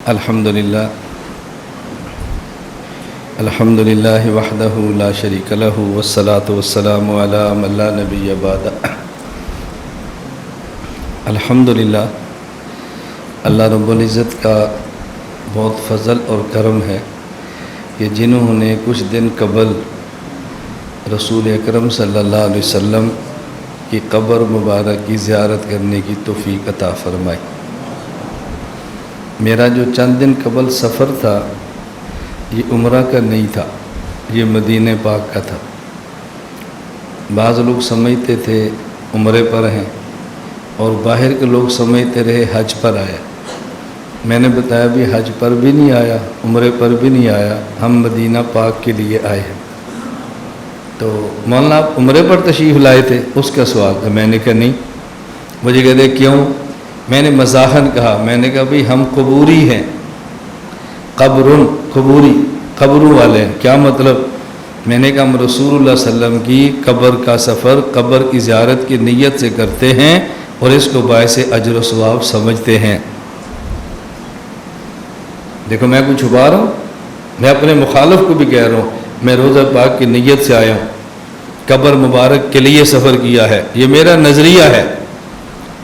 الحمدللہ وحدہ لا شریک لہ والصلاة والسلام علی من لا نبی بعد۔ الحمدللہ، اللہ رب العزت کا بہت فضل اور کرم ہے کہ جنہوں نے کچھ دن قبل رسول اکرم صلی اللہ علیہ وسلم کی قبر مبارک کی زیارت کرنے کی توفیق عطا فرمائی۔ میرا جو چند دن قبل سفر تھا یہ عمرہ کا نہیں تھا، یہ مدینہ پاک کا تھا۔ بعض لوگ سمجھتے تھے عمرے پر ہیں اور باہر کے لوگ سمجھتے رہے حج پر آیا۔ میں نے بتایا بھی حج پر بھی نہیں آیا، عمرے پر بھی نہیں آیا، ہم مدینہ پاک کے لیے آئے ہیں۔ تو مولانا آپ عمرے پر تشریف لائے تھے؟ اس کا سوال تھا۔ میں نے کہا نہیں۔ مجھے کہتے کیوں؟ میں نے مزاحاً کہا، میں نے کہا بھئی ہم قبوری ہیں، قبرن قبوری، قبروں والے ہیں۔ کیا مطلب؟ میں نے کہا ہم رسول اللہ صلی اللہ علیہ وسلم کی قبر کا سفر قبر کی زیارت کی نیت سے کرتے ہیں اور اس کو باعث اجر و ثواب سمجھتے ہیں۔ دیکھو میں کچھ چھپا رہا ہوں؟ میں اپنے مخالف کو بھی کہہ رہا ہوں میں روضہ پاک کی نیت سے آیا ہوں، قبر مبارک کے لیے سفر کیا ہے، یہ میرا نظریہ ہے۔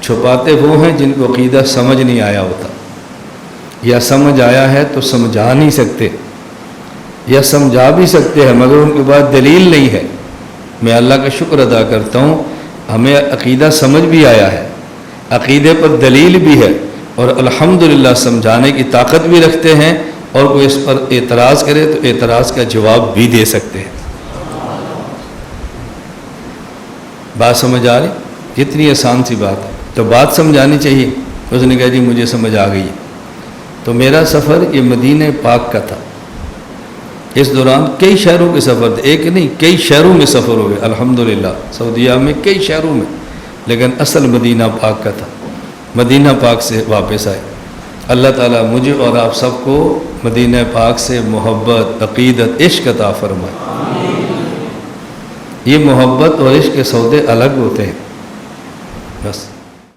چھپاتے وہ ہیں جن کو عقیدہ سمجھ نہیں آیا ہوتا، یا سمجھ آیا ہے تو سمجھا نہیں سکتے، یا سمجھا بھی سکتے ہیں مگر ان کے بعد دلیل نہیں ہے۔ میں اللہ کا شکر ادا کرتا ہوں ہمیں عقیدہ سمجھ بھی آیا ہے، عقیدے پر دلیل بھی ہے، اور الحمدللہ سمجھانے کی طاقت بھی رکھتے ہیں، اور کوئی اس پر اعتراض کرے تو اعتراض کا جواب بھی دے سکتے ہیں۔ بات سمجھ آ رہی؟ کتنی آسان سی بات ہے، تو بات سمجھانی چاہیے۔ اس نے کہا جی مجھے سمجھ آ گئی۔ تو میرا سفر یہ مدینہ پاک کا تھا۔ اس دوران کئی شہروں کے سفر تھے، ایک نہیں کئی شہروں میں سفر ہو گئے الحمدللہ، سعودیہ میں کئی شہروں میں، لیکن اصل مدینہ پاک کا تھا۔ مدینہ پاک سے واپس آئے۔ اللہ تعالیٰ مجھے اور آپ سب کو مدینہ پاک سے محبت، عقیدت، عشق عطا فرمائے۔ یہ محبت اور عشق کے سودے الگ ہوتے ہیں، بس۔